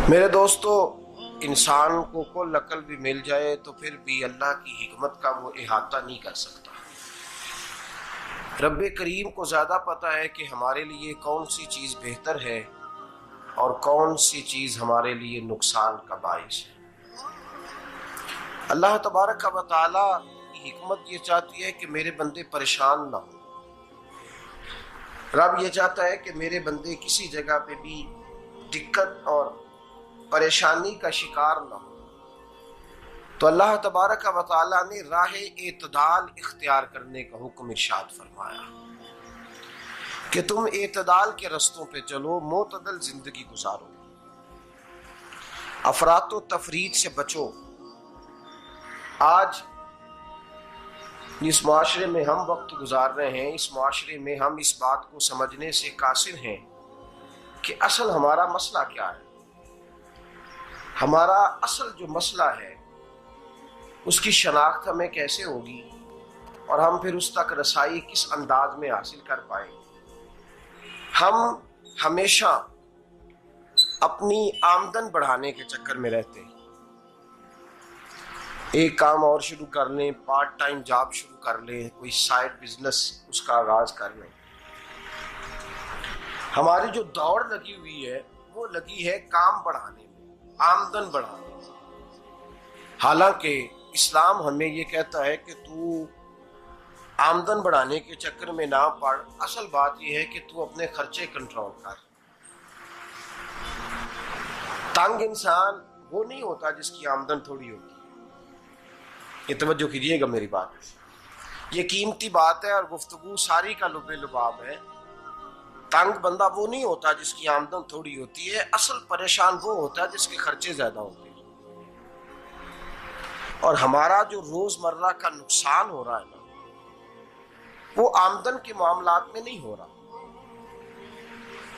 मेरे दोस्तों, इंसान को कुल अकल भी मिल जाए तो फिर भी अल्लाह की हिकमत का वो इहाता नहीं कर सकता। रब्बे करीम को ज़्यादा पता है कि हमारे लिए कौन सी चीज़ बेहतर है और कौन सी चीज़ हमारे लिए नुकसान का बाइस है। अल्लाह तबारक व तआला की हिकमत ये चाहती है कि मेरे बंदे परेशान ना हो। रब ये चाहता है कि मेरे बंदे किसी जगह पे भी दिक्कत और परेशानी का शिकार ना हो। तो अल्लाह तबारक व तआला ने राह एतदाल इख्तियार करने का हुक्म इरशाद फरमाया कि तुम एतदाल के रस्तों पे चलो, मोतदल जिंदगी गुजारो, अफरातो तफरीद से बचो। आज इस माशरे में हम वक्त गुजार रहे हैं, इस माशरे में हम इस बात को समझने से कासिर हैं कि असल हमारा मसला क्या है। हमारा असल जो मसला है उसकी शनाख्त हमें कैसे होगी और हम फिर उस तक रसाई किस अंदाज में हासिल कर पाएंगे। हम हमेशा अपनी आमदन बढ़ाने के चक्कर में रहते हैं। एक काम और शुरू कर लें, पार्ट टाइम जॉब शुरू कर लें, कोई साइड बिजनेस उसका आगाज कर लें। हमारी जो दौड़ लगी हुई है वो लगी है काम बढ़ाने में, आमदन बढ़ाने में। हालांकि इस्लाम हमें ये कहता है कि तू आमदन बढ़ाने के चक्कर में ना पड़। असल बात यह है कि तू अपने खर्चे कंट्रोल कर। तंग इंसान वो नहीं होता जिसकी आमदन थोड़ी होती है। ये तवज्जो कीजिएगा मेरी बात, ये कीमती बात है और गुफ्तगू सारी का लुबे लुबाब है। तंग बंदा वो नहीं होता जिसकी आमदन थोड़ी होती है। असल परेशान वो होता है जिसके खर्चे ज्यादा होते हैं। और हमारा जो रोजमर्रा का नुकसान हो रहा है ना, वो आमदन के मामलात में नहीं हो रहा।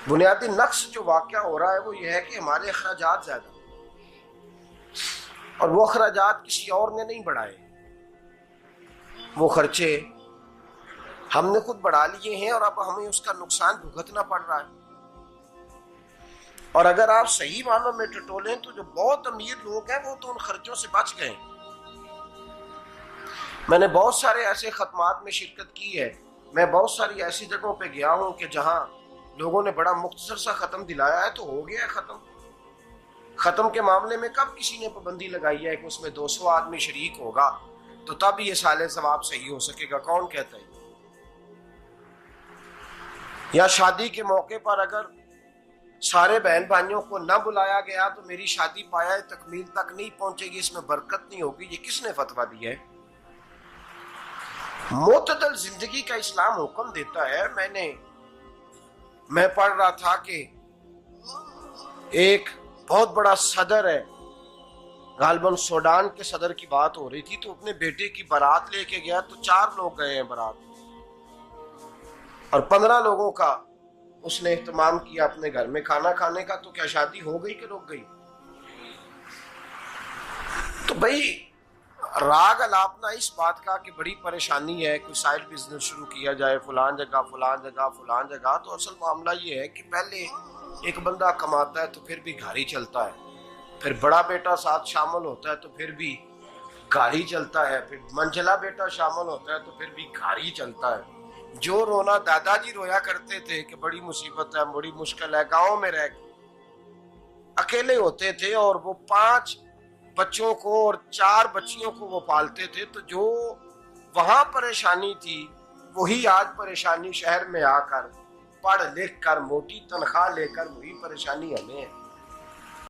बुनियादी नक्श जो वाक़या हो रहा है वो ये है कि हमारे अखराजात ज्यादा, और वो अखराजात किसी और ने नहीं बढ़ाए। वो खर्चे हमने खुद बढ़ा लिए हैं और अब हमें उसका नुकसान भुगतना पड़ रहा है। और अगर आप सही मानों में टटोलें तो जो बहुत अमीर लोग हैं वो तो उन खर्चों से बच गए। मैंने बहुत सारे ऐसे खत्मात में शिरकत की है। मैं बहुत सारी ऐसी जगहों पे गया हूं कि जहां लोगों ने बड़ा मुख्तसर सा खत्म दिलाया है तो हो गया है खत्म। खत्म के मामले में कब किसी ने पाबंदी लगाई है कि उसमें 200 आदमी शरीक होगा तो तब ये साले सवाब सही हो सकेगा? कौन कहता है? या शादी के मौके पर अगर सारे बहन भाइयों को न बुलाया गया तो मेरी शादी पाया तकमील तक नहीं पहुंचेगी, इसमें बरकत नहीं होगी। ये किसने फतवा दिया है? मोतदल जिंदगी का इस्लाम हुक्म देता है। मैं पढ़ रहा था कि एक बहुत बड़ा सदर है, गालबन सूडान के सदर की बात हो रही थी, तो अपने बेटे की बारात लेके गया तो 4 लोग गए हैं बारात और 15 लोगों का उसने एहतमाम किया अपने घर में खाना खाने का। तो क्या शादी हो गई कि रुक गई? तो भाई राग अलापना इस बात का कि बड़ी परेशानी है, कोई साइड बिजनेस शुरू किया जाए फलान जगह फलान जगह फलान जगह। तो असल मामला ये है कि पहले एक बंदा कमाता है तो फिर भी घर ही चलता है, फिर बड़ा बेटा साथ शामिल होता है तो फिर भी घर ही चलता है, फिर मंझला बेटा शामिल होता है तो फिर भी घर ही चलता है। जो रोना दादाजी रोया करते थे कि बड़ी मुसीबत है, बड़ी मुश्किल है, गाँव में रह अकेले होते थे और वो 5 बच्चों को और 4 बच्चियों को वो पालते थे। तो जो वहां परेशानी थी वही आज परेशानी शहर में आकर पढ़ लिख कर मोटी तनख्वाह लेकर वही परेशानी हमें है।